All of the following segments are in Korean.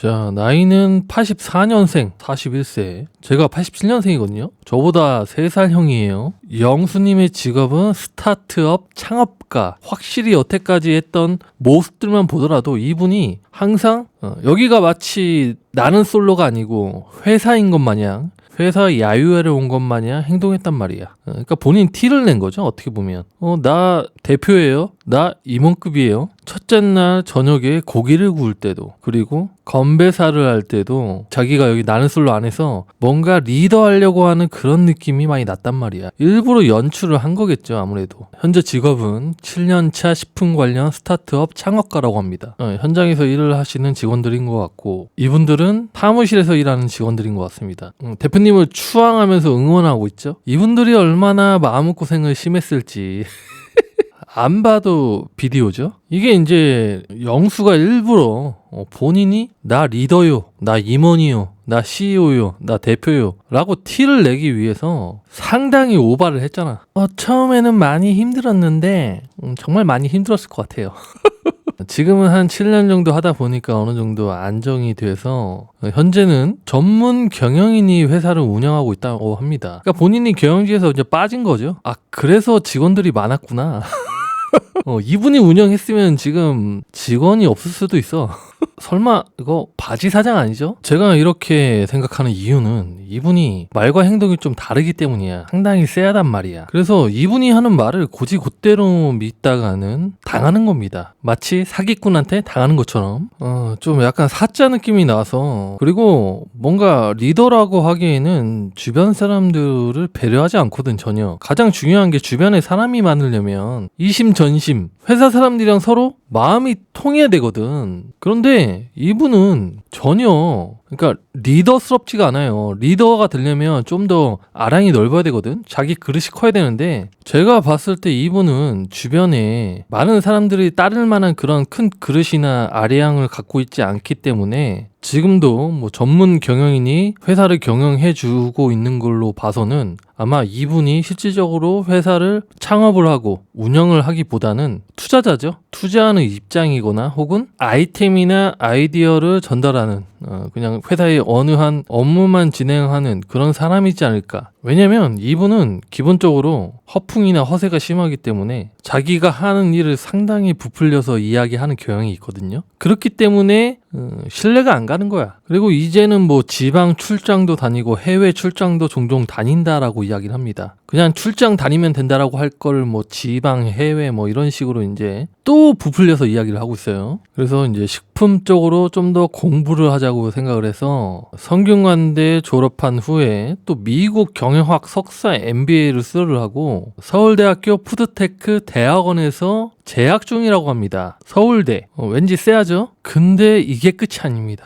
자, 나이는 84년생, 41세. 제가 87년생이거든요. 저보다 3살 형이에요. 영수님의 직업은 스타트업 창업가. 확실히 여태까지 했던 모습들만 보더라도 이분이 항상 여기가 마치 나는 솔로가 아니고 회사인 것 마냥, 회사 야유회를 온 것 마냥 행동했단 말이야. 그러니까 본인 티를 낸 거죠, 어떻게 보면. 나 대표예요. 나 임원급이에요. 첫째 날 저녁에 고기를 구울 때도, 그리고 건배사를 할 때도 자기가 여기 나는 솔로 안에서 뭔가 리더하려고 하는 그런 느낌이 많이 났단 말이야. 일부러 연출을 한 거겠죠, 아무래도. 현재 직업은 7년차 식품 관련 스타트업 창업가라고 합니다. 현장에서 일을 하시는 직원들인 것 같고, 이분들은 사무실에서 일하는 직원들인 것 같습니다. 대표님을 추앙하면서 응원하고 있죠. 이분들이 얼마나 마음고생을 심했을지 안 봐도 비디오죠. 이게 이제 영수가 일부러 본인이 나 리더요, 나 임원이요, 나 CEO요, 나 대표요 라고 티를 내기 위해서 상당히 오바를 했잖아. 처음에는 많이 힘들었는데 정말 많이 힘들었을 것 같아요. 지금은 한 7년 정도 하다 보니까 어느 정도 안정이 돼서 현재는 전문 경영인이 회사를 운영하고 있다고 합니다. 그러니까 본인이 경영지에서 이제 빠진 거죠. 그래서 직원들이 많았구나. 이분이 운영했으면 지금 직원이 없을 수도 있어. 설마 이거 바지 사장 아니죠? 제가 이렇게 생각하는 이유는 이분이 말과 행동이 좀 다르기 때문이야. 상당히 쎄하단 말이야. 그래서 이분이 하는 말을 곧이곧대로 믿다가는 당하는 겁니다. 마치 사기꾼한테 당하는 것처럼. 좀 약간 사짜 느낌이 나서, 그리고 뭔가 리더라고 하기에는 주변 사람들을 배려하지 않거든, 전혀. 가장 중요한 게 주변에 사람이 많으려면 이심전심 회사 사람들이랑 서로 마음이 통해야 되거든. 그런데 이분은 전혀, 그러니까 리더스럽지가 않아요. 리더가 되려면 좀 더 아량이 넓어야 되거든. 자기 그릇이 커야 되는데, 제가 봤을 때 이분은 주변에 많은 사람들이 따를 만한 그런 큰 그릇이나 아량을 갖고 있지 않기 때문에 지금도 뭐 전문 경영인이 회사를 경영해주고 있는 걸로 봐서는 아마 이분이 실질적으로 회사를 창업을 하고 운영을 하기보다는 투자자죠. 투자하는 입장이거나 혹은 아이템이나 아이디어를 전달하는, 그냥 회사의 어느 한 업무만 진행하는 그런 사람이지 않을까. 왜냐면 이분은 기본적으로 허풍이나 허세가 심하기 때문에 자기가 하는 일을 상당히 부풀려서 이야기하는 경향이 있거든요. 그렇기 때문에 신뢰가 안 가는 거야. 그리고 이제는 뭐 지방 출장도 다니고 해외 출장도 종종 다닌다라고 이야기를 합니다. 그냥 출장 다니면 된다라고 할 거를 뭐 지방, 해외 뭐 이런 식으로 이제 또 부풀려서 이야기를 하고 있어요. 그래서 이제 식품 쪽으로 좀 더 공부를 하자고 생각을 해서 성균관대 졸업한 후에 또 미국 경영학 석사 MBA를 수료를 하고 서울대학교 푸드테크 대학원에서 재학 중이라고 합니다. 서울대. 왠지 쎄하죠? 근데 이게 끝이 아닙니다.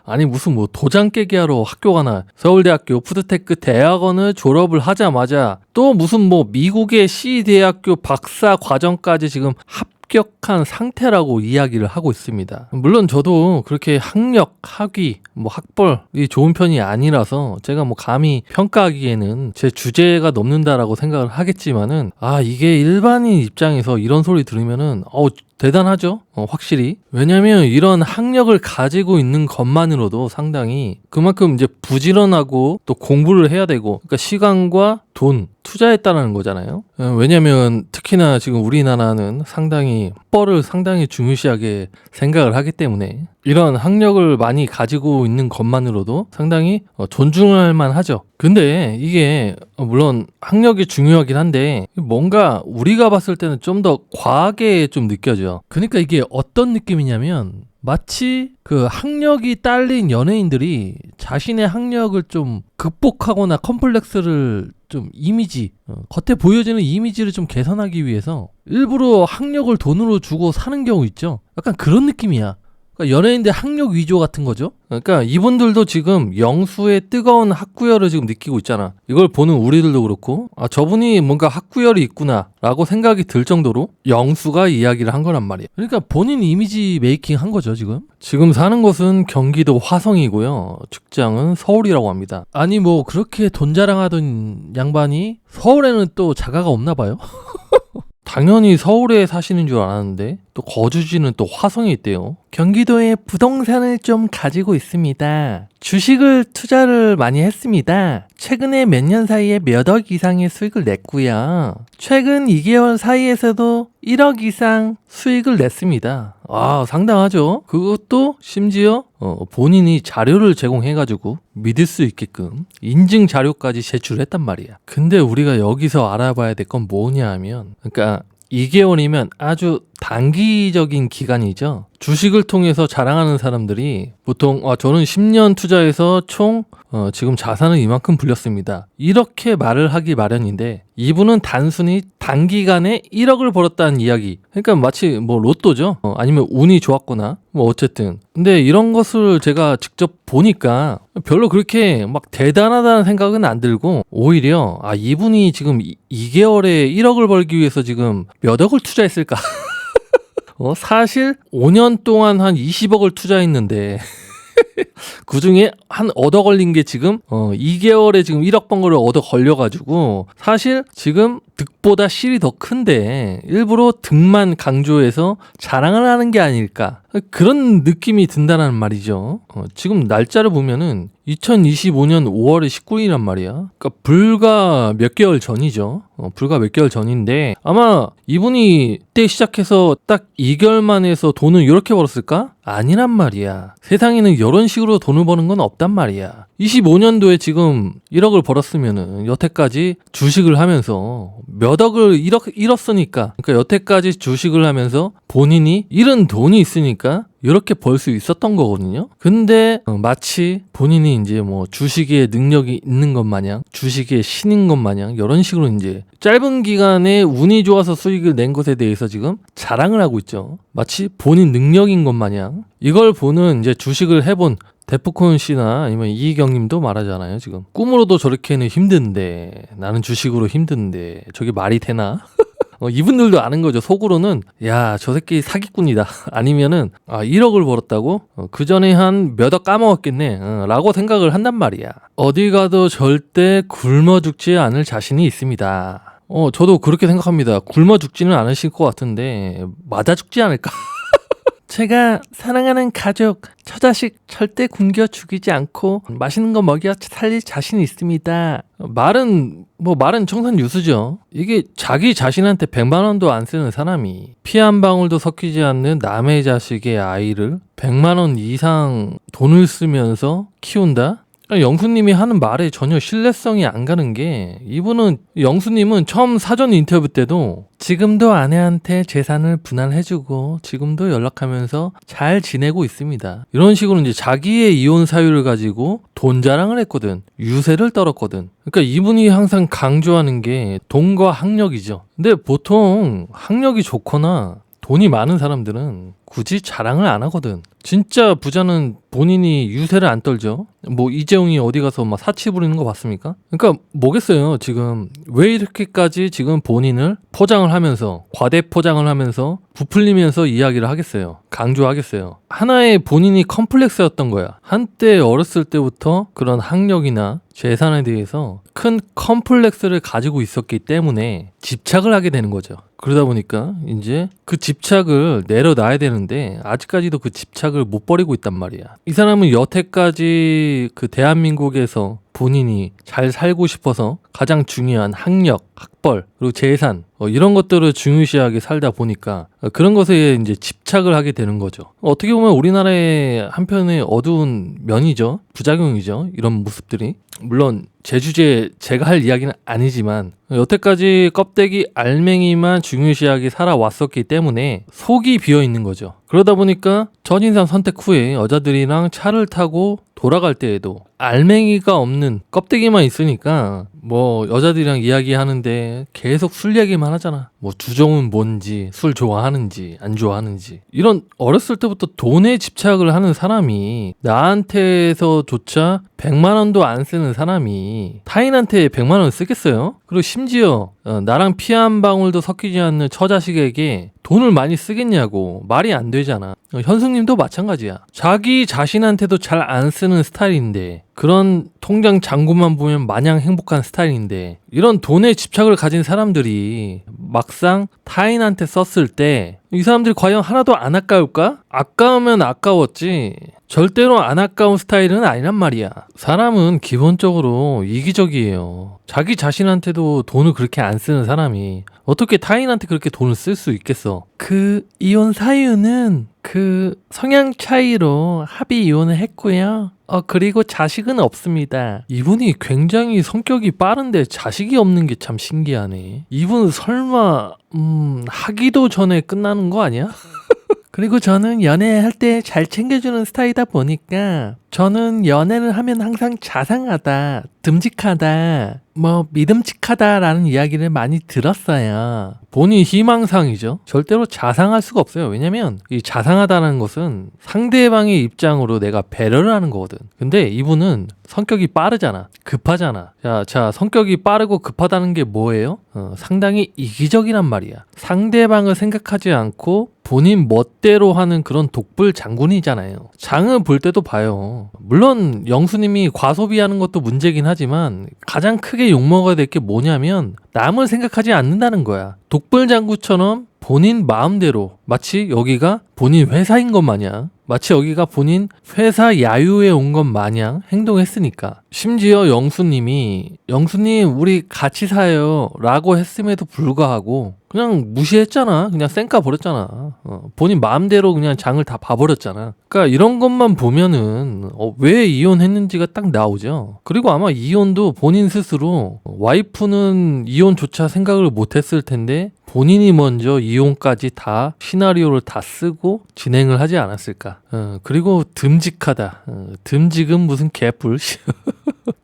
아니 무슨 뭐 도장 깨기 하러 학교 가나. 서울대학교 푸드테크 대학원을 졸업을 하자마자 또 무슨 뭐 미국의 C대학교 박사 과정까지 지금 합격한 상태라고 이야기를 하고 있습니다. 물론 저도 그렇게 학력, 학위, 뭐 학벌이 좋은 편이 아니라서 제가 뭐 감히 평가하기에는 제 주제가 넘는다라고 생각을 하겠지만은, 이게 일반인 입장에서 이런 소리 들으면은 대단하죠. 확실히. 왜냐면 이런 학력을 가지고 있는 것만으로도 상당히 그만큼 이제 부지런하고 또 공부를 해야 되고, 그러니까 시간과 돈 투자했다는 거잖아요. 왜냐면 특히나 지금 우리나라는 상당히 뻘을 상당히 중요시하게 생각을 하기 때문에 이런 학력을 많이 가지고 있는 것만으로도 상당히 존중할 만하죠. 근데 이게 물론 학력이 중요하긴 한데 뭔가 우리가 봤을 때는 좀 더 과하게 좀 느껴져요. 그러니까 이게 어떤 느낌이냐면 마치 그 학력이 딸린 연예인들이 자신의 학력을 좀 극복하거나 컴플렉스를 좀 이미지, 겉에 보여지는 이미지를 좀 개선하기 위해서 일부러 학력을 돈으로 주고 사는 경우 있죠. 약간 그런 느낌이야. 그러니까 연예인들 학력 위조 같은 거죠. 그러니까 이분들도 지금 영수의 뜨거운 학구열을 지금 느끼고 있잖아. 이걸 보는 우리들도 그렇고, 저분이 뭔가 학구열이 있구나 라고 생각이 들 정도로 영수가 이야기를 한 거란 말이야. 그러니까 본인 이미지 메이킹 한 거죠. 지금 사는 곳은 경기도 화성이고요, 직장은 서울이라고 합니다. 아니 뭐 그렇게 돈 자랑하던 양반이 서울에는 또 자가가 없나 봐요. 당연히 서울에 사시는 줄 알았는데 또 거주지는 또 화성에 있대요. 경기도에 부동산을 좀 가지고 있습니다. 주식을 투자를 많이 했습니다. 최근에 몇 년 사이에 몇 억 이상의 수익을 냈고요. 최근 2개월 사이에서도 1억 이상 수익을 냈습니다. 아, 상당하죠. 그것도 심지어 본인이 자료를 제공해가지고 믿을 수 있게끔 인증 자료까지 제출했단 말이야. 근데 우리가 여기서 알아봐야 될 건 뭐냐 하면, 그러니까 2개월이면 아주 단기적인 기간이죠. 주식을 통해서 자랑하는 사람들이 보통 저는 10년 투자해서 총 지금 자산을 이만큼 불렸습니다, 이렇게 말을 하기 마련인데, 이분은 단순히 단기간에 1억을 벌었다는 이야기, 그러니까 마치 뭐 로또죠. 아니면 운이 좋았거나 뭐 어쨌든. 근데 이런 것을 제가 직접 보니까 별로 그렇게 막 대단하다는 생각은 안 들고, 오히려 이분이 지금 2개월에 1억을 벌기 위해서 지금 몇 억을 투자했을까? 사실 5년 동안 한 20억을 투자했는데 그 중에 한 얻어 걸린 게 지금 2개월에 지금 1억 번 거를 얻어 걸려가지고, 사실 지금 득보다 실이 더 큰데 일부러 득만 강조해서 자랑을 하는 게 아닐까, 그런 느낌이 든다는 말이죠. 지금 날짜를 보면은 2025년 5월 19일이란 말이야. 그러니까 불과 몇 개월 전이죠. 불과 몇 개월 전인데 아마 이분이 그때 시작해서 딱 2개월 만에서 돈을 이렇게 벌었을까? 아니란 말이야. 세상에는 이런 식으로 돈을 버는 건 없단 말이야. 25년도에 지금 1억을 벌었으면은 여태까지 주식을 하면서 몇 억을 잃었으니까, 그러니까 여태까지 주식을 하면서 본인이 잃은 돈이 있으니까 이렇게 벌 수 있었던 거거든요. 근데 마치 본인이 이제 뭐 주식에 능력이 있는 것 마냥, 주식의 신인 것 마냥, 이런 식으로 이제 짧은 기간에 운이 좋아서 수익을 낸 것에 대해서 지금 자랑을 하고 있죠. 마치 본인 능력인 것 마냥. 이걸 보는 이제 주식을 해본 데프콘 씨나 아니면 이희경 님도 말하잖아요. 지금 꿈으로도 저렇게는 힘든데, 나는 주식으로 힘든데 저게 말이 되나? 이분들도 아는 거죠. 속으로는 야, 저 새끼 사기꾼이다. 아니면은 1억을 벌었다고? 그 전에 한 몇 억 까먹었겠네. 라고 생각을 한단 말이야. 어디 가도 절대 굶어 죽지 않을 자신이 있습니다. 저도 그렇게 생각합니다. 굶어 죽지는 않으실 것 같은데 맞아 죽지 않을까? 제가 사랑하는 가족, 처자식 절대 굶겨 죽이지 않고 맛있는 거 먹여 살릴 자신이 있습니다. 말은 청산유수죠. 이게 자기 자신한테 100만 원도 안 쓰는 사람이 피 한 방울도 섞이지 않는 남의 자식의 아이를 100만 원 이상 돈을 쓰면서 키운다? 영수님이 하는 말에 전혀 신뢰성이 안 가는 게, 영수님은 처음 사전 인터뷰 때도 지금도 아내한테 재산을 분할해주고 지금도 연락하면서 잘 지내고 있습니다, 이런 식으로 이제 자기의 이혼 사유를 가지고 돈 자랑을 했거든. 유세를 떨었거든. 그러니까 이분이 항상 강조하는 게 돈과 학력이죠. 근데 보통 학력이 좋거나 돈이 많은 사람들은 굳이 자랑을 안 하거든. 진짜 부자는 본인이 유세를 안 떨죠. 뭐 이재용이 어디 가서 막 사치 부리는 거 봤습니까? 그러니까 뭐겠어요. 지금 왜 이렇게까지 지금 본인을 포장을 하면서, 과대 포장을 하면서 부풀리면서 이야기를 하겠어요. 강조하겠어요. 하나의 본인이 컴플렉스였던 거야. 한때 어렸을 때부터 그런 학력이나 재산에 대해서 큰 컴플렉스를 가지고 있었기 때문에 집착을 하게 되는 거죠. 그러다 보니까 이제 그 집착을 내려놔야 되는데 아직까지도 그 집착을 못 버리고 있단 말이야. 이 사람은 여태까지 그 대한민국에서 본인이 잘 살고 싶어서 가장 중요한 학력, 학벌, 그리고 재산, 이런 것들을 중요시하게 살다 보니까 그런 것에 이제 집착을 하게 되는 거죠. 어떻게 보면 우리나라의 한편의 어두운 면이죠. 부작용이죠. 이런 모습들이. 물론 제 주제 제가 할 이야기는 아니지만 여태까지 껍데기 알맹이만 중요시하게 살아왔었기 때문에 속이 비어있는 거죠. 그러다 보니까 첫인상 선택 후에 여자들이랑 차를 타고 돌아갈 때에도 알맹이가 없는 껍데기만 있으니까 뭐 여자들이랑 이야기하는데 계속 술 얘기만 하잖아. 뭐 주종은 뭔지, 술 좋아하는지 안 좋아하는지. 이런 어렸을 때부터 돈에 집착을 하는 사람이, 나한테서조차 100만 원도 안 쓰는 사람이 타인한테 100만 원 쓰겠어요? 그리고 심지어 나랑 피 한 방울도 섞이지 않는 처자식에게 돈을 많이 쓰겠냐고. 말이 안 되잖아. 현숙님도 마찬가지야. 자기 자신한테도 잘 안 쓰는 스타일인데 그런 통장 잔고만 보면 마냥 행복한 스타일인데 이런 돈에 집착을 가진 사람들이 막상 타인한테 썼을 때 이 사람들이 과연 하나도 안 아까울까? 아까우면 아까웠지 절대로 안 아까운 스타일은 아니란 말이야. 사람은 기본적으로 이기적이에요. 자기 자신한테도 돈을 그렇게 안 쓰는 사람이 어떻게 타인한테 그렇게 돈을 쓸 수 있겠어? 그 이혼 사유는 그 성향 차이로 합의 이혼을 했고요. 그리고 자식은 없습니다. 이분이 굉장히 성격이 빠른데 자식이 없는 게 참 신기하네. 이분 설마 하기도 전에 끝나는 거 아니야? 그리고 저는 연애할 때 잘 챙겨주는 스타일이다 보니까 저는 연애를 하면 항상 자상하다, 듬직하다, 믿음직하다라는 이야기를 많이 들었어요. 본인 희망상이죠. 절대로 자상할 수가 없어요. 왜냐면 이 자상하다는 것은 상대방의 입장으로 내가 배려를 하는 거거든. 근데 이분은 성격이 빠르잖아. 급하잖아. 자, 성격이 빠르고 급하다는 게 뭐예요? 상당히 이기적이란 말이야. 상대방을 생각하지 않고 본인 멋대로 하는 그런 독불 장군이잖아요. 장을 볼 때도 봐요. 물론 영수님이 과소비하는 것도 문제긴 하지만 가장 크게 욕먹어야 될 게 뭐냐면 남을 생각하지 않는다는 거야. 독불장구처럼 본인 마음대로 마치 여기가 본인 회사인 것 마냥 마치 여기가 본인 회사 야유에 온 것 마냥 행동했으니까. 심지어 영수님 우리 같이 사요 라고 했음에도 불구하고 그냥 무시했잖아. 그냥 쌩까 버렸잖아. 본인 마음대로 그냥 장을 다 봐버렸잖아. 그러니까 이런 것만 보면은 왜 이혼했는지가 딱 나오죠. 그리고 아마 이혼도 본인 스스로 와이프는 이혼조차 생각을 못했을 텐데 본인이 먼저 이혼까지 다 시나리오를 다 쓰고 진행을 하지 않았을까. 그리고 듬직하다. 듬직은 무슨 개뿔.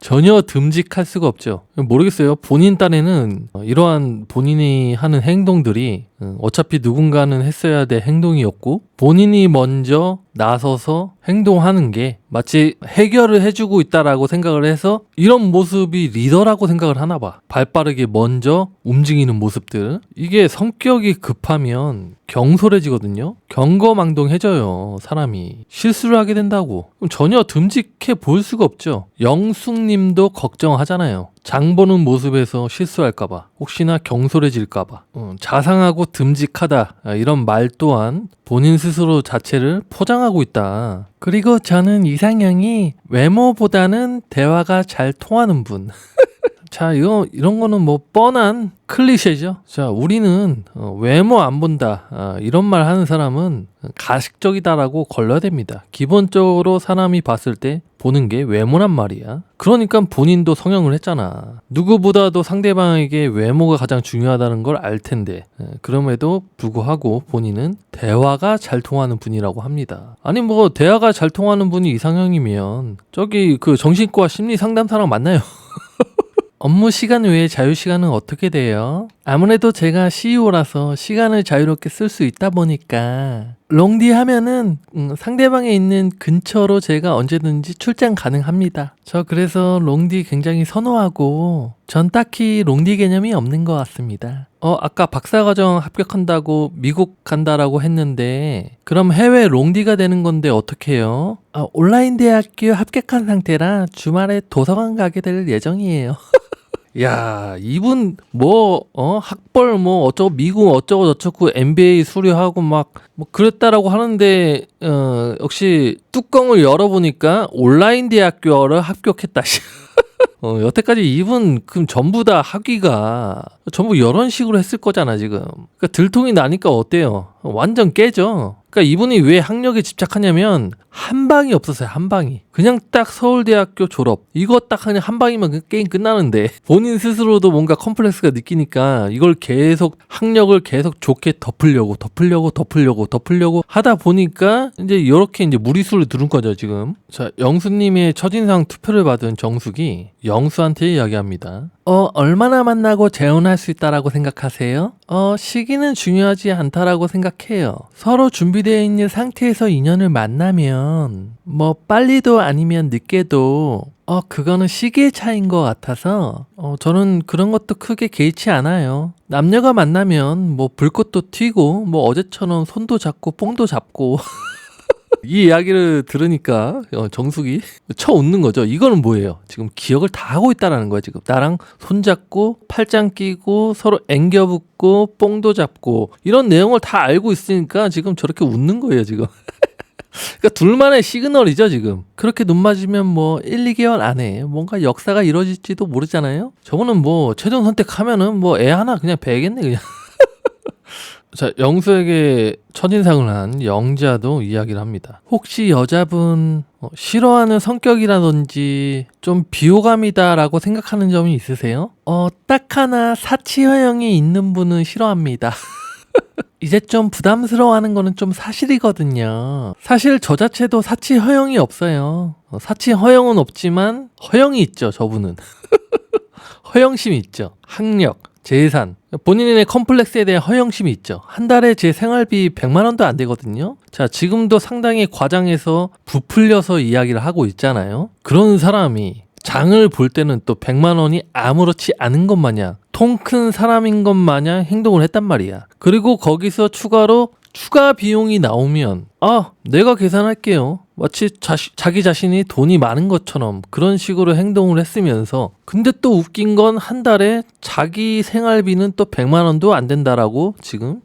전혀 듬직할 수가 없죠. 모르겠어요. 본인 딴에는 이러한 본인이 하는 행동들이 어차피 누군가는 했어야 될 행동이었고 본인이 먼저 나서서 행동하는 게 마치 해결을 해주고 있다라고 생각을 해서 이런 모습이 리더라고 생각을 하나 봐. 발빠르게 먼저 움직이는 모습들. 이게 성격이 급하면 경솔해지거든요. 경거망동해져요. 사람이. 실수를 하게 된다고. 그럼 전혀 듬직해 보일 수가 없죠. 영숙님도 걱정하잖아요. 장 보는 모습에서 실수할까봐, 혹시나 경솔해질까봐. 자상하고 듬직하다 이런 말 또한 본인 스스로 자체를 포장하고 있다. 그리고 저는 이상형이 외모보다는 대화가 잘 통하는 분. 자, 이런 거는 뭐 뻔한 클리셰죠. 자, 우리는 외모 안 본다 이런 말 하는 사람은 가식적이다라고 걸러야 됩니다. 기본적으로 사람이 봤을 때 보는 게 외모란 말이야. 그러니까 본인도 성형을 했잖아. 누구보다도 상대방에게 외모가 가장 중요하다는 걸 알 텐데 그럼에도 불구하고 본인은 대화가 잘 통하는 분이라고 합니다. 아니 뭐 대화가 잘 통하는 분이 이상형이면 저기 그 정신과 심리 상담사랑 만나요. 업무 시간 외에 자유 시간은 어떻게 돼요? 아무래도 제가 CEO라서 시간을 자유롭게 쓸 수 있다 보니까 롱디 하면은 상대방에 있는 근처로 제가 언제든지 출장 가능합니다. 저 그래서 롱디 굉장히 선호하고 전 딱히 롱디 개념이 없는 것 같습니다. 아까 박사과정 합격한다고 미국 간다라고 했는데 그럼 해외 롱디가 되는 건데 어떻게 해요? 온라인 대학교 합격한 상태라 주말에 도서관 가게 될 예정이에요. 야, 이분 학벌 어쩌고 미국 어쩌고 저쩌고 MBA 수료하고 막 그랬다라고 하는데 역시 뚜껑을 열어보니까 온라인 대학교를 합격했다. 여태까지 이분 그럼 전부 다 학위가 전부 이런 식으로 했을 거잖아 지금. 그러니까 들통이 나니까 어때요? 완전 깨져. 그러니까 이분이 왜 학력에 집착하냐면 한 방이 없었어요. 한 방이. 그냥 딱 서울대학교 졸업. 이거 딱 그냥 한 방이면 그 게임 끝나는데 본인 스스로도 뭔가 컴플렉스가 느끼니까 이걸 계속 학력을 계속 좋게 덮으려고 하다 보니까 이제 이렇게 이제 무리수를 두른 거죠 지금. 자, 영수님의 첫인상 투표를 받은 정숙이 영수한테 이야기합니다. 얼마나 만나고 재혼할 수 있다라고 생각하세요? 시기는 중요하지 않다라고 생각해요. 서로 준비되어 있는 상태에서 인연을 만나면 빨리도 아니면 늦게도 그거는 시기의 차이인 것 같아서 저는 그런 것도 크게 개의치 않아요. 남녀가 만나면 불꽃도 튀고 어제처럼 손도 잡고 뽕도 잡고 이 이야기를 들으니까 정숙이 쳐 웃는 거죠. 이거는 뭐예요? 지금 기억을 다 하고 있다라는 거야. 지금 나랑 손잡고 팔짱 끼고 서로 앵겨붙고 뽕도 잡고 이런 내용을 다 알고 있으니까 지금 저렇게 웃는 거예요. 지금. 그러니까 둘만의 시그널이죠. 지금. 그렇게 눈 맞으면 뭐 1, 2개월 안에 뭔가 역사가 이루어질지도 모르잖아요. 저거는 뭐 최종 선택하면은 뭐 애 하나 그냥 배겠네 그냥. 자, 영수에게 첫인상을 한 영자도 이야기를 합니다. 혹시 여자분 싫어하는 성격이라든지 좀 비호감이다라고 생각하는 점이 있으세요? 딱 하나 사치허영이 있는 분은 싫어합니다. 이제 좀 부담스러워하는 거는 좀 사실이거든요. 사실 저 자체도 사치허영이 없어요. 사치허영은 없지만 허영이 있죠. 저분은. 허영심이 있죠. 학력, 재산, 본인의 컴플렉스에 대한 허영심이 있죠. 한 달에 제 생활비 100만 원도 안 되거든요. 자, 지금도 상당히 과장해서 부풀려서 이야기를 하고 있잖아요. 그런 사람이 장을 볼 때는 또 100만 원이 아무렇지 않은 것 마냥 통 큰 사람인 것 마냥 행동을 했단 말이야. 그리고 거기서 추가로 추가 비용이 나오면 내가 계산할게요. 마치 자기 자신이 돈이 많은 것처럼 그런 식으로 행동을 했으면서 근데 또 웃긴 건 한 달에 자기 생활비는 또 100만 원도 안 된다라고 지금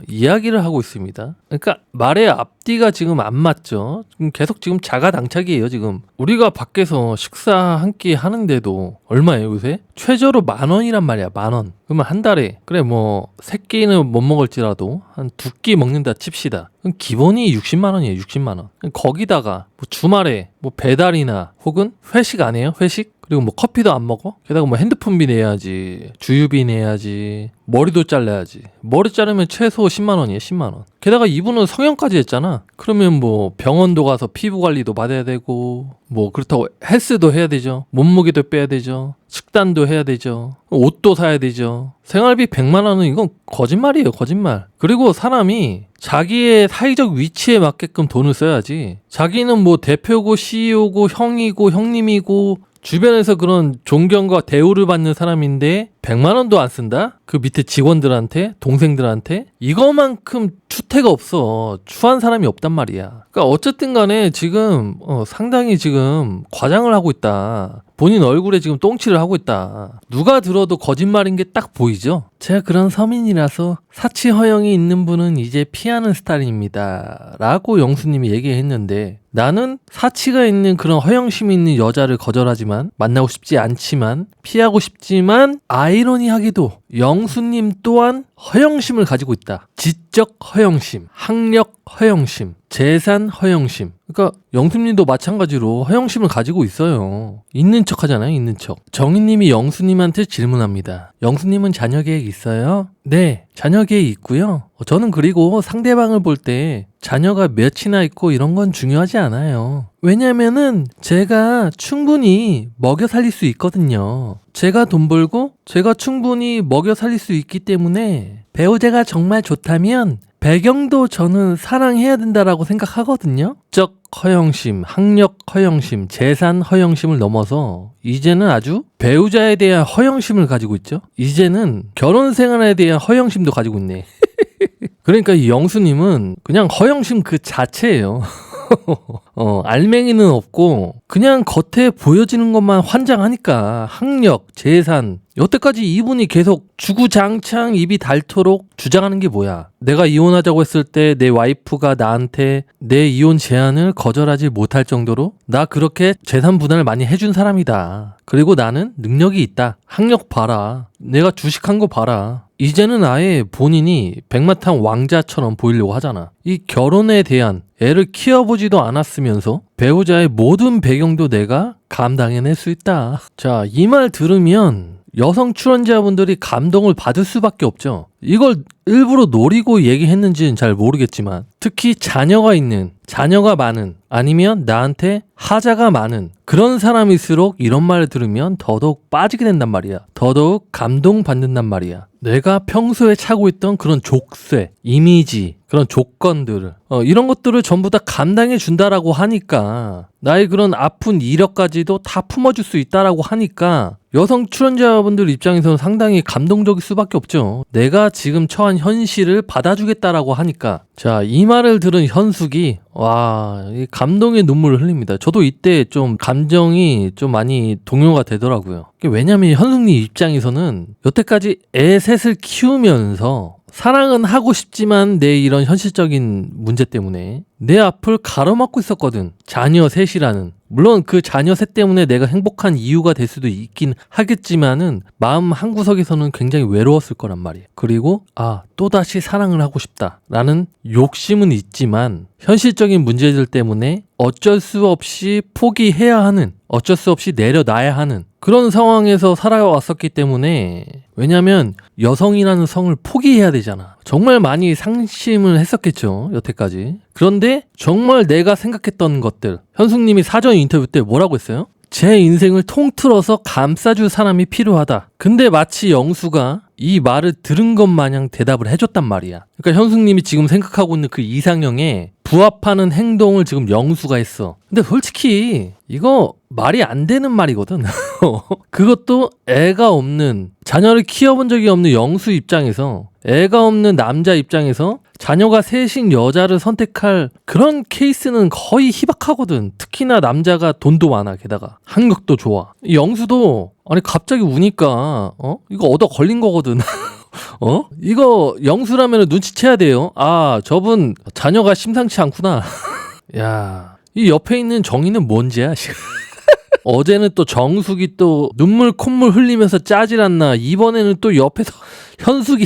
이야기를 하고 있습니다. 그러니까 말의 앞뒤가 지금 안 맞죠. 계속 지금 자가당착이에요. 지금 우리가 밖에서 식사 한 끼 하는데도 얼마예요 요새? 최저로 10,000원이란 말이야. 10,000원. 그러면 한 달에 그래 뭐 3끼는 못 먹을지라도 한 2끼 먹는다 칩시다. 그럼 기본이 60만 원이에요. 60만 원. 거기다가 뭐 주말에 뭐 배달이나 혹은 회식 안 해요? 회식? 그리고 뭐 커피도 안 먹어? 게다가 뭐 핸드폰비 내야지, 주유비 내야지, 머리도 잘라야지. 머리 자르면 최소 10만 원이에요. 10만 원. 게다가 이분은 성형까지 했잖아. 그러면 뭐 병원도 가서 피부 관리도 받아야 되고 뭐 그렇다고 헬스도 해야 되죠. 몸무게도 빼야 되죠. 식단도 해야 되죠. 옷도 사야 되죠. 생활비 100만 원은 이건 거짓말이에요. 거짓말. 그리고 사람이 자기의 사회적 위치에 맞게끔 돈을 써야지. 자기는 뭐 대표고 CEO고 형이고 형님이고 주변에서 그런 존경과 대우를 받는 사람인데 100만 원도 안 쓴다? 그 밑에 직원들한테, 동생들한테? 이거만큼 추태가 없어. 추한 사람이 없단 말이야. 그러니까 어쨌든 간에 지금 상당히 지금 과장을 하고 있다. 본인 얼굴에 지금 똥칠을 하고 있다. 누가 들어도 거짓말인 게 딱 보이죠? 제가 그런 서민이라서 사치 허영이 있는 분은 이제 피하는 스타일입니다. 라고 영수님이 얘기했는데 나는 사치가 있는 그런 허영심이 있는 여자를 거절하지만 만나고 싶지 않지만 피하고 싶지만 아이러니하게도 영수님 또한 허영심을 가지고 있다. 지적 허영심, 학력 허영심, 재산 허영심. 그러니까 영수님도 마찬가지로 허영심을 가지고 있어요. 있는 척 하잖아요. 있는 척. 정희님이 영수님한테 질문합니다. 영수님은 자녀 계획 있어요? 네, 자녀 계획 있고요. 저는 그리고 상대방을 볼 때 자녀가 몇이나 있고 이런 건 중요하지 않아요. 왜냐면은 제가 충분히 먹여 살릴 수 있거든요. 제가 돈 벌고 제가 충분히 먹여 살릴 수 있기 때문에 배우자가 정말 좋다면 배경도 저는 사랑해야 된다라고 생각하거든요. 적 허영심, 학력 허영심, 재산 허영심을 넘어서 이제는 아주 배우자에 대한 허영심을 가지고 있죠. 이제는 결혼 생활에 대한 허영심도 가지고 있네. 그러니까 이 영수님은 그냥 허영심 그 자체예요. 알맹이는 없고 그냥 겉에 보여지는 것만 환장하니까 학력, 재산 여태까지 이분이 계속 주구장창 입이 닳도록 주장하는 게 뭐야? 내가 이혼하자고 했을 때 내 와이프가 나한테 내 이혼 제안을 거절하지 못할 정도로 나 그렇게 재산 분할을 많이 해준 사람이다. 그리고 나는 능력이 있다. 학력 봐라. 내가 주식한 거 봐라. 이제는 아예 본인이 백마탄 왕자처럼 보이려고 하잖아. 이 결혼에 대한 애를 키워보지도 않았으면서 배우자의 모든 배경도 내가 감당해낼 수 있다. 자, 이 말 들으면 여성 출연자분들이 감동을 받을 수밖에 없죠. 이걸 일부러 노리고 얘기했는지는 잘 모르겠지만 특히 자녀가 있는, 자녀가 많은 아니면 나한테 하자가 많은 그런 사람일수록 이런 말을 들으면 더더욱 빠지게 된단 말이야. 더더욱 감동받는단 말이야. 내가 평소에 차고 있던 그런 족쇄, 이미지, 그런 조건들을 이런 것들을 전부 다 감당해 준다라고 하니까 나의 그런 아픈 이력까지도 다 품어줄 수 있다라고 하니까 여성 출연자분들 입장에서는 상당히 감동적일 수밖에 없죠. 내가 지금 처한 현실을 받아주겠다라고 하니까 자, 이 말을 들은 현숙이 와, 이 감동의 눈물을 흘립니다. 저도 이때 좀 감정이 좀 많이 동요가 되더라고요. 왜냐면 현숙님 입장에서는 여태까지 애 셋을 키우면서 사랑은 하고 싶지만 내 이런 현실적인 문제 때문에 내 앞을 가로막고 있었거든. 자녀 셋이라는. 물론 그 자녀 셋 때문에 내가 행복한 이유가 될 수도 있긴 하겠지만은 마음 한구석에서는 굉장히 외로웠을 거란 말이에요. 그리고 또다시 사랑을 하고 싶다라는 욕심은 있지만 현실적인 문제들 때문에 어쩔 수 없이 포기해야 하는, 어쩔 수 없이 내려놔야 하는 그런 상황에서 살아왔었기 때문에 왜냐면 여성이라는 성을 포기해야 되잖아. 정말 많이 상심을 했었겠죠, 여태까지. 그런데 정말 내가 생각했던 것들, 현숙님이 사전 인터뷰 때 뭐라고 했어요? 제 인생을 통틀어서 감싸줄 사람이 필요하다. 근데 마치 영수가 이 말을 들은 것 마냥 대답을 해줬단 말이야. 그러니까 현숙님이 지금 생각하고 있는 그 이상형에 부합하는 행동을 지금 영수가 했어. 근데 솔직히 이거 말이 안 되는 말이거든. 그것도 애가 없는, 자녀를 키워본 적이 없는 영수 입장에서, 애가 없는 남자 입장에서 자녀가 셋인 여자를 선택할 그런 케이스는 거의 희박하거든. 특히나 남자가 돈도 많아. 게다가 학력도 좋아. 이 영수도 아니 갑자기 우니까 이거 얻어 걸린 거거든. 이거 영수라면 눈치채야 돼요. 저분 자녀가 심상치 않구나. 야, 이 옆에 있는 정의는 뭔지야. 어제는 또 정숙이 또 눈물 콧물 흘리면서 짜질 않나. 이번에는 또 옆에서 현숙이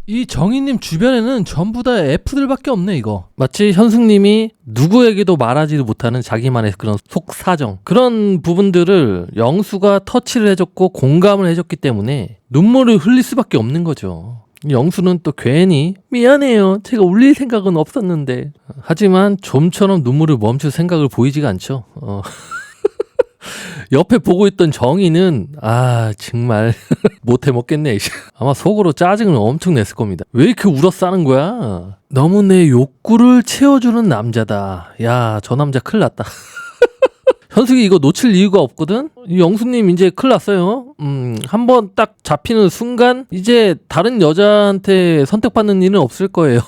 이 정희님 주변에는 전부 다 F들밖에 없네 이거. 마치 현숙님이 누구에게도 말하지도 못하는 자기만의 그런 속사정, 그런 부분들을 영수가 터치를 해줬고 공감을 해줬기 때문에 눈물을 흘릴 수밖에 없는 거죠. 영수는 또 괜히 미안해요, 제가 울릴 생각은 없었는데. 하지만 좀처럼 눈물을 멈출 생각을 보이지가 않죠. 옆에 보고 있던 정의는 정말 못해 먹겠네. 아마 속으로 짜증을 엄청 냈을 겁니다. 왜 이렇게 울었싸는 거야? 너무 내 욕구를 채워주는 남자다. 야, 저 남자 큰일 났다. 현숙이 이거 놓칠 이유가 없거든? 영수님 이제 큰일 났어요. 한번 딱 잡히는 순간 이제 다른 여자한테 선택받는 일은 없을 거예요.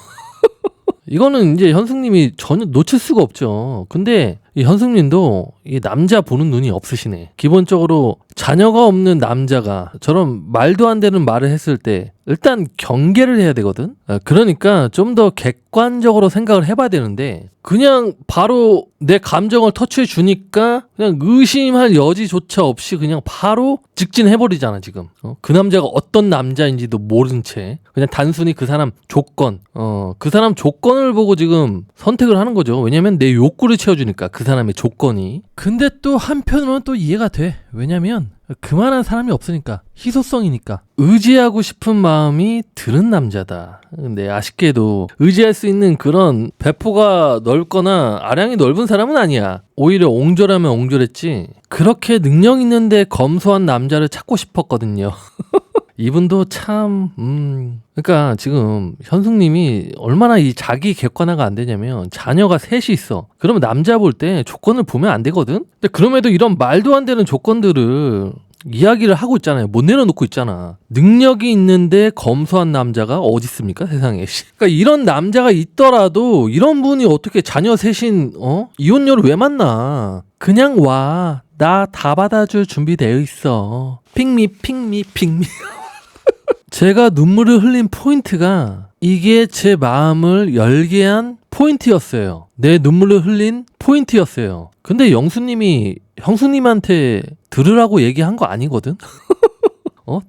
이거는 이제 현숙님이 전혀 놓칠 수가 없죠. 근데 이 현숙님도 이 남자 보는 눈이 없으시네. 기본적으로 자녀가 없는 남자가 저런 말도 안 되는 말을 했을 때 일단 경계를 해야 되거든. 그러니까 좀 더 객관적으로 생각을 해봐야 되는데 그냥 바로 내 감정을 터치해 주니까 그냥 의심할 여지조차 없이 그냥 바로 직진해버리잖아 지금. 그 남자가 어떤 남자인지도 모른 채 그냥 단순히 그 사람 조건, 그 사람 조건을 보고 지금 선택을 하는 거죠. 왜냐면 내 욕구를 채워주니까 그 사람의 조건이. 근데 또 한편으로는 또 이해가 돼. 왜냐면 그만한 사람이 없으니까, 희소성이니까. 의지하고 싶은 마음이 드는 남자다. 근데 아쉽게도 의지할 수 있는 그런 배포가 넓거나 아량이 넓은 사람은 아니야. 오히려 옹졸하면 옹졸했지. 그렇게 능력 있는데 검소한 남자를 찾고 싶었거든요. 이분도 참 그러니까 지금 현숙님이 얼마나 이 자기 객관화가 안 되냐면 자녀가 셋이 있어. 그러면 남자 볼 때 조건을 보면 안 되거든. 근데 그럼에도 이런 말도 안 되는 조건들을 이야기를 하고 있잖아요. 못 내려놓고 있잖아. 능력이 있는데 검소한 남자가 어디 있습니까 세상에. 그러니까 이런 남자가 있더라도 이런 분이 어떻게 자녀 셋인 이혼녀를 왜 만나. 그냥 와. 나 다 받아줄 준비되어 있어. 핑미 핑미 핑미. 제가 눈물을 흘린 포인트가 이게 제 마음을 열게 한 포인트였어요. 내 눈물을 흘린 포인트였어요. 근데 영수님이 형수님한테 들으라고 얘기한 거 아니거든?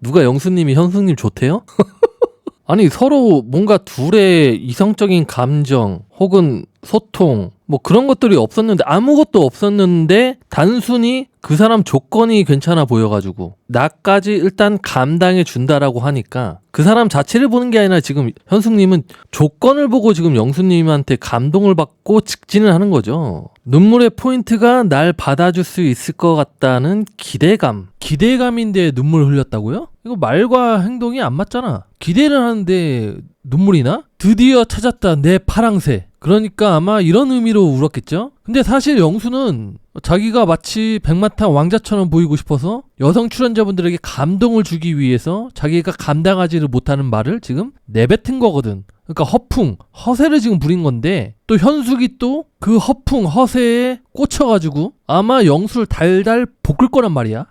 누가 영수님이 현숙님 좋대요? 아니 서로 뭔가 둘의 이성적인 감정 혹은 소통, 뭐 그런 것들이 없었는데, 아무것도 없었는데 단순히 그 사람 조건이 괜찮아 보여가지고 나까지 일단 감당해 준다라고 하니까 그 사람 자체를 보는 게 아니라 지금 현숙님은 조건을 보고 지금 영수님한테 감동을 받고 직진을 하는 거죠. 눈물의 포인트가 날 받아줄 수 있을 것 같다는 기대감인데 눈물 흘렸다고요? 이거 말과 행동이 안 맞잖아. 기대를 하는데 눈물이 나? 드디어 찾았다 내 파랑새. 그러니까 아마 이런 의미로 울었겠죠? 근데 사실 영수는 자기가 마치 백마탄 왕자처럼 보이고 싶어서 여성 출연자분들에게 감동을 주기 위해서 자기가 감당하지를 못하는 말을 지금 내뱉은 거거든. 그러니까 허세를 지금 부린 건데, 또 현숙이 또 그 허세에 꽂혀가지고 아마 영수를 달달 볶을 거란 말이야.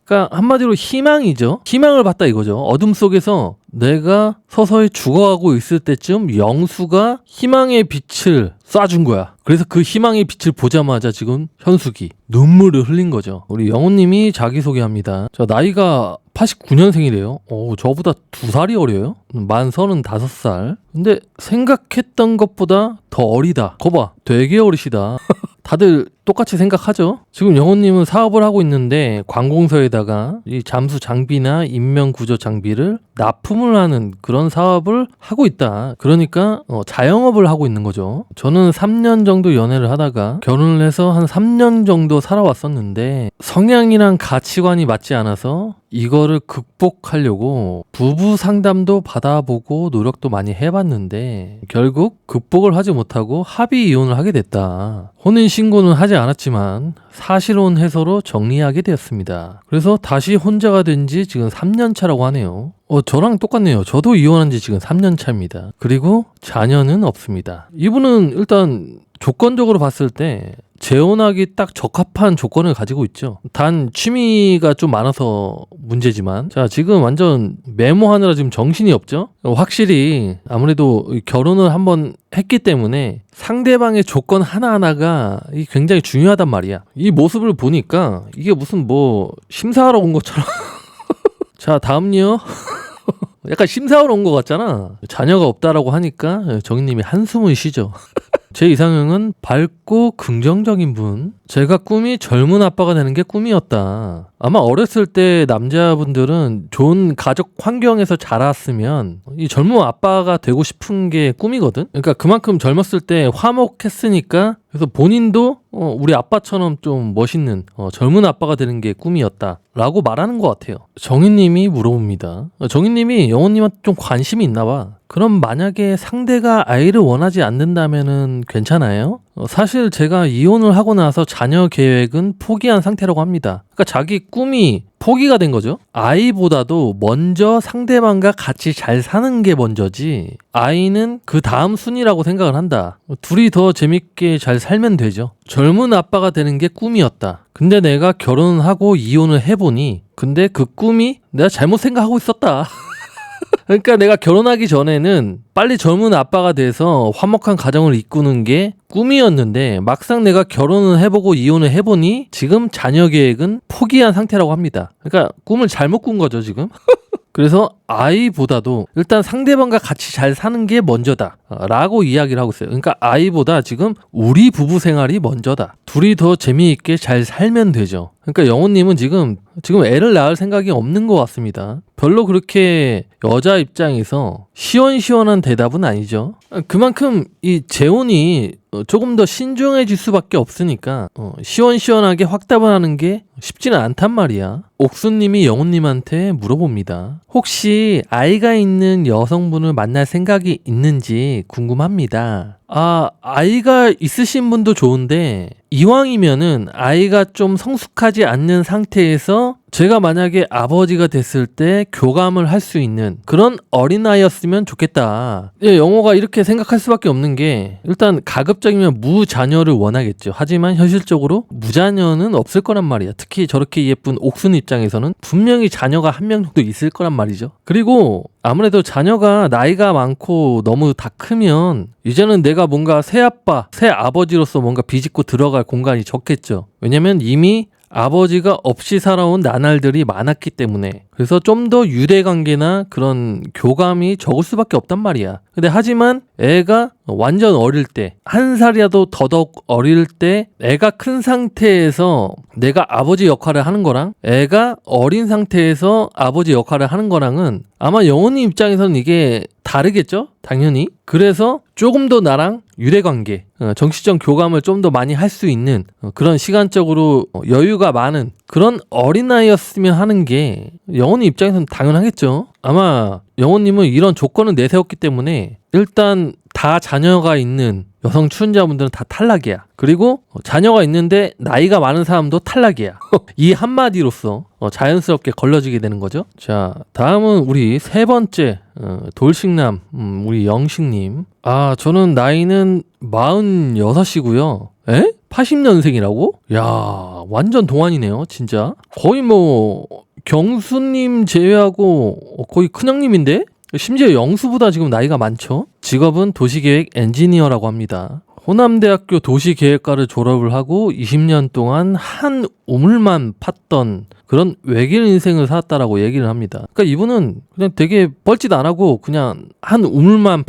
그러니까 한마디로 희망이죠. 희망을 봤다 이거죠. 어둠 속에서 내가 서서히 죽어가고 있을 때쯤 영수가 희망의 빛을 쏴준 거야. 그래서 그 희망의 빛을 보자마자 지금 현숙이 눈물을 흘린 거죠. 우리 영호님이 자기소개합니다. 저 나이가 89년생이래요. 저보다 2살이 어려요. 만 35살. 근데 생각했던 것보다 더 어리다. 거봐, 되게 어리시다. 다들 똑같이 생각하죠? 지금 영호님은 사업을 하고 있는데 관공서에다가 이 잠수 장비나 인명 구조 장비를 납품을 하는 그런 사업을 하고 있다. 그러니까 자영업을 하고 있는 거죠. 저는 3년 정도 연애를 하다가 결혼을 해서 한 3년 정도 살아왔었는데 성향이랑 가치관이 맞지 않아서 이거를 극복하려고 부부 상담도 받아보고 노력도 많이 해봤는데 결국 극복을 하지 못하고 합의 이혼을 하게 됐다. 혼인신고는 하지 않았지만 사실혼 해서로 정리하게 되었습니다. 그래서 다시 혼자가 된 지 지금 3년 차라고 하네요. 저랑 똑같네요. 저도 이혼한 지 지금 3년 차입니다. 그리고 자녀는 없습니다. 이분은 일단 조건적으로 봤을 때 재혼하기 딱 적합한 조건을 가지고 있죠. 단 취미가 좀 많아서 문제지만, 자, 지금 완전 메모하느라 지금 정신이 없죠. 확실히 아무래도 결혼을 한번 했기 때문에 상대방의 조건 하나하나가 굉장히 중요하단 말이야. 이 모습을 보니까 이게 무슨 뭐 심사하러 온 것처럼. 자, 다음요. 약간 심사하러 온 것 같잖아. 자녀가 없다라고 하니까 정희님이 한숨을 쉬죠. 제 이상형은 밝고 긍정적인 분. 제가 꿈이 젊은 아빠가 되는 게 꿈이었다. 아마 어렸을 때 남자분들은 좋은 가족 환경에서 자랐으면 이 젊은 아빠가 되고 싶은 게 꿈이거든. 그러니까 그만큼 젊었을 때 화목했으니까, 그래서 본인도 우리 아빠처럼 좀 멋있는 젊은 아빠가 되는 게 꿈이었다 라고 말하는 것 같아요. 정희님이 물어봅니다. 정희님이 영호님한테 좀 관심이 있나 봐. 그럼 만약에 상대가 아이를 원하지 않는다면은 괜찮아요? 사실 제가 이혼을 하고 나서 자녀 계획은 포기한 상태라고 합니다. 그러니까 자기 꿈이 포기가 된 거죠. 아이보다도 먼저 상대방과 같이 잘 사는 게 먼저지, 아이는 그 다음 순위라고 생각을 한다. 둘이 더 재밌게 잘 살면 되죠. 젊은 아빠가 되는 게 꿈이었다. 근데 내가 결혼하고 이혼을 해보니 근데 그 꿈이 내가 잘못 생각하고 있었다. 그러니까 내가 결혼하기 전에는 빨리 젊은 아빠가 돼서 화목한 가정을 이꾸는 게 꿈이었는데 막상 내가 결혼을 해보고 이혼을 해보니 지금 자녀 계획은 포기한 상태라고 합니다. 그러니까 꿈을 잘못 꾼 거죠 지금. 그래서 아이보다도 일단 상대방과 같이 잘 사는 게 먼저다 라고 이야기를 하고 있어요. 그러니까 아이보다 지금 우리 부부 생활이 먼저다. 둘이 더 재미있게 잘 살면 되죠. 그러니까 영호님은 지금 애를 낳을 생각이 없는 것 같습니다. 별로 그렇게 여자 입장에서 시원시원한 대답은 아니죠. 그만큼 이 재혼이 조금 더 신중해질 수밖에 없으니까 시원시원하게 확답을 하는 게 쉽지는 않단 말이야. 옥수님이 영호님한테 물어봅니다. 혹시 아이가 있는 여성분을 만날 생각이 있는지 궁금합니다. 아이가 있으신 분도 좋은데 이왕이면은 아이가 좀 성숙하지 않는 상태에서 제가 만약에 아버지가 됐을 때 교감을 할 수 있는 그런 어린아이였으면 좋겠다. 영호가 이렇게 생각할 수밖에 없는 게, 일단 가급적이면 무자녀를 원하겠죠. 하지만 현실적으로 무자녀는 없을 거란 말이야. 특히 저렇게 예쁜 옥순 입장에서는 분명히 자녀가 한 명 정도 있을 거란 말이죠. 그리고 아무래도 자녀가 나이가 많고 너무 다 크면 이제는 내가 뭔가 새 아버지로서 뭔가 비집고 들어갈 공간이 적겠죠. 왜냐면 이미 아버지가 없이 살아온 나날들이 많았기 때문에. 그래서 좀 더 유대관계나 그런 교감이 적을 수밖에 없단 말이야. 근데 하지만 애가 완전 어릴 때, 1살이라도 더더욱 어릴 때 애가 큰 상태에서 내가 아버지 역할을 하는 거랑 애가 어린 상태에서 아버지 역할을 하는 거랑은 아마 영호님 입장에서는 이게 다르겠죠? 당연히. 그래서 조금 더 나랑 유대관계, 정치적 교감을 좀 더 많이 할 수 있는 그런 시간적으로 여유가 많은 그런 어린아이였으면 하는 게 영호님 입장에서는 당연하겠죠. 아마 영호님은 이런 조건을 내세웠기 때문에 일단 다 자녀가 있는 여성 추운자분들은 다 탈락이야. 그리고 자녀가 있는데 나이가 많은 사람도 탈락이야. 이 한마디로서 자연스럽게 걸러지게 되는 거죠. 자, 다음은 우리 세 번째 돌식남 우리 영식님. 아, 저는 나이는 46이고요. 에? 80년생이라고? 야, 완전 동안이네요, 진짜. 거의 뭐 경수님 제외하고 거의 큰형님인데? 심지어 영수보다 지금 나이가 많죠? 직업은 도시계획 엔지니어라고 합니다. 호남대학교 도시계획과를 졸업을 하고 20년 동안 한 우물만 팠던 그런 외길 인생을 살았다라고 얘기를 합니다. 그러니까 이분은 그냥 되게 뻘짓 안 하고 그냥 한 우물만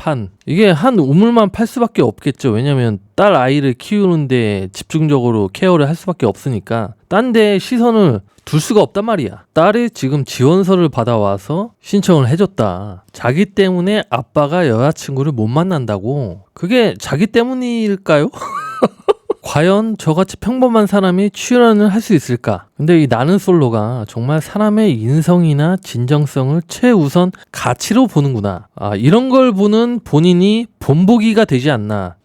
이게 한 우물만 팔 수밖에 없겠죠. 왜냐면 딸 아이를 키우는데 집중적으로 케어를 할 수밖에 없으니까 딴 데 시선을 둘 수가 없단 말이야. 딸이 지금 지원서를 받아와서 신청을 해줬다. 자기 때문에 아빠가 여자친구를 못 만난다고. 그게 자기 때문일까요? 과연 저같이 평범한 사람이 출연을 할 수 있을까? 근데 이 나는 솔로가 정말 사람의 인성이나 진정성을 최우선 가치로 보는구나. 아, 이런 걸 보는 본인이 본보기가 되지 않나.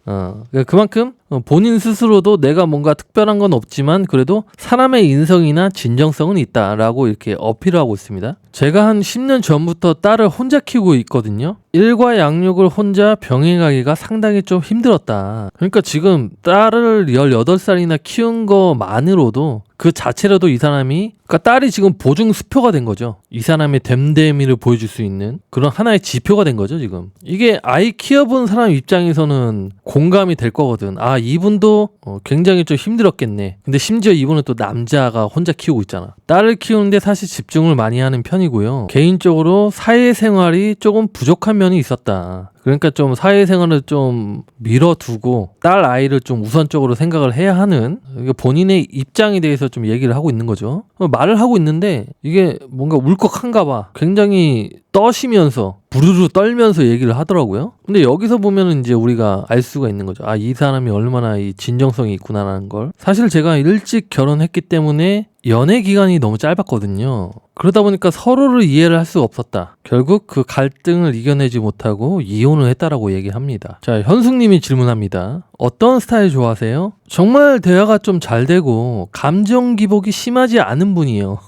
그만큼 본인 스스로도 내가 뭔가 특별한 건 없지만 그래도 사람의 인성이나 진정성은 있다라고 이렇게 어필을 하고 있습니다. 제가 한 10년 전부터 딸을 혼자 키우고 있거든요. 일과 양육을 혼자 병행하기가 상당히 좀 힘들었다. 그러니까 지금 딸을 18살이나 키운 거만으로도 그 자체로도 이 사람이, 그러니까 딸이 지금 보증 수표가 된 거죠. 이 사람의 됨됨이를 보여줄 수 있는 그런 하나의 지표가 된 거죠, 지금. 이게 아이 키워본 사람 입장에서는 공감이 될 거거든. 아, 이분도 굉장히 좀 힘들었겠네. 근데 심지어 이분은 또 남자가 혼자 키우고 있잖아. 딸을 키우는데 사실 집중을 많이 하는 편이고요. 개인적으로 사회생활이 조금 부족한 면이 있었다. 그러니까 좀 사회생활을 좀 밀어두고 딸 아이를 좀 우선적으로 생각을 해야 하는, 본인의 입장에 대해서 좀 얘기를 하고 있는 거죠. 말을 하고 있는데 이게 뭔가 울컥한가 봐. 굉장히 떠시면서 부르르 떨면서 얘기를 하더라고요. 근데 여기서 보면은 이제 우리가 알 수가 있는 거죠. 아, 이 사람이 얼마나 이 진정성이 있구나라는 걸. 사실 제가 일찍 결혼했기 때문에 연애 기간이 너무 짧았거든요. 그러다 보니까 서로를 이해를 할 수가 없었다. 결국 그 갈등을 이겨내지 못하고 이혼을 했다라고 얘기합니다. 자, 현숙님이 질문합니다. 어떤 스타일 좋아하세요? 정말 대화가 좀 잘 되고 감정 기복이 심하지 않은 분이에요.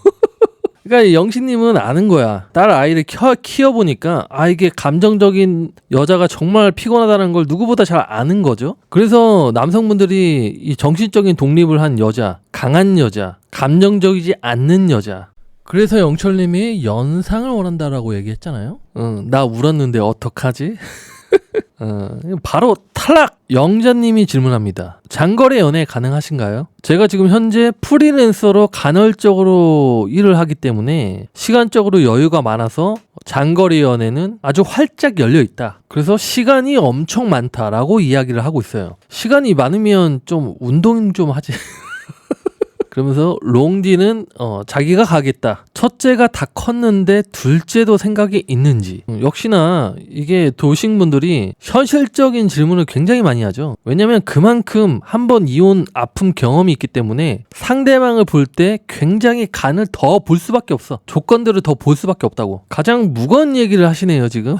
그러니까 영식님은 아는 거야. 딸 아이를 키워보니까 아, 이게 감정적인 여자가 정말 피곤하다는 걸 누구보다 잘 아는 거죠. 그래서 남성분들이 이 정신적인 독립을 한 여자, 강한 여자, 감정적이지 않는 여자, 그래서 영철님이 연상을 원한다라고 얘기했잖아요. 나 울었는데 어떡하지? 바로 탈락! 영자님이 질문합니다. 장거리 연애 가능하신가요? 제가 지금 현재 프리랜서로 간헐적으로 일을 하기 때문에 시간적으로 여유가 많아서 장거리 연애는 아주 활짝 열려있다. 그래서 시간이 엄청 많다라고 이야기를 하고 있어요. 시간이 많으면 좀 운동 좀 하지. 그러면서 롱디는 자기가 가겠다. 첫째가 다 컸는데 둘째도 생각이 있는지. 역시나 이게 도식분들이 현실적인 질문을 굉장히 많이 하죠. 왜냐면 그만큼 한번 이혼 아픔 경험이 있기 때문에 상대방을 볼 때 굉장히 간을 더 볼 수밖에 없어. 조건들을 더 볼 수밖에 없다고. 가장 무거운 얘기를 하시네요, 지금.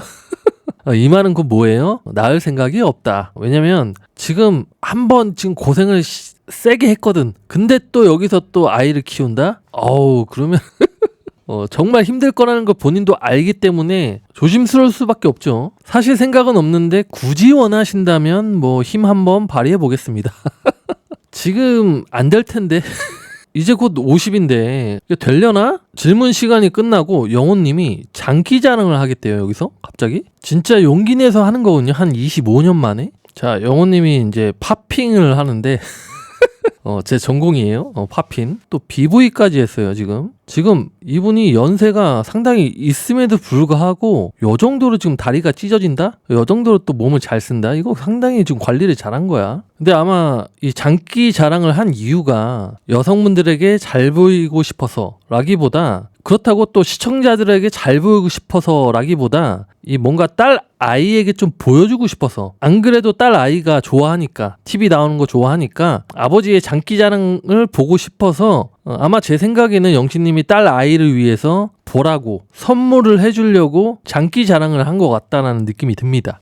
이 말은 그 뭐예요? 낳을 생각이 없다. 왜냐면 지금 한번 지금 고생을 세게 했거든. 근데 또 여기서 또 아이를 키운다? 그러면 정말 힘들 거라는 걸 본인도 알기 때문에 조심스러울 수밖에 없죠. 사실 생각은 없는데 굳이 원하신다면 뭐 힘 한번 발휘해 보겠습니다. 지금 안 될 텐데. 이제 곧 50인데 되려나? 질문 시간이 끝나고 영호님이 장기 자랑을 하겠대요. 여기서 갑자기 진짜 용기 내서 하는 거거든요. 한 25년 만에. 자, 영호님이 이제 팝핑을 하는데 제 전공이에요. 팝핀. 또 BV까지 했어요, 지금. 지금 이분이 연세가 상당히 있음에도 불구하고 요 정도로 지금 다리가 찢어진다? 요 정도로 또 몸을 잘 쓴다? 이거 상당히 지금 관리를 잘한 거야. 근데 아마 이 장기 자랑을 한 이유가 여성분들에게 잘 보이고 싶어서 라기보다, 그렇다고 또 시청자들에게 잘 보이고 싶어서 라기보다 이 뭔가 딸 아이에게 좀 보여주고 싶어서, 안 그래도 딸 아이가 좋아하니까, TV 나오는 거 좋아하니까 아버지의 장기 자랑을 보고 싶어서 아마 제 생각에는 영신님이 딸 아이를 위해서 보라고 선물을 해주려고 장기 자랑을 한 것 같다라는 느낌이 듭니다.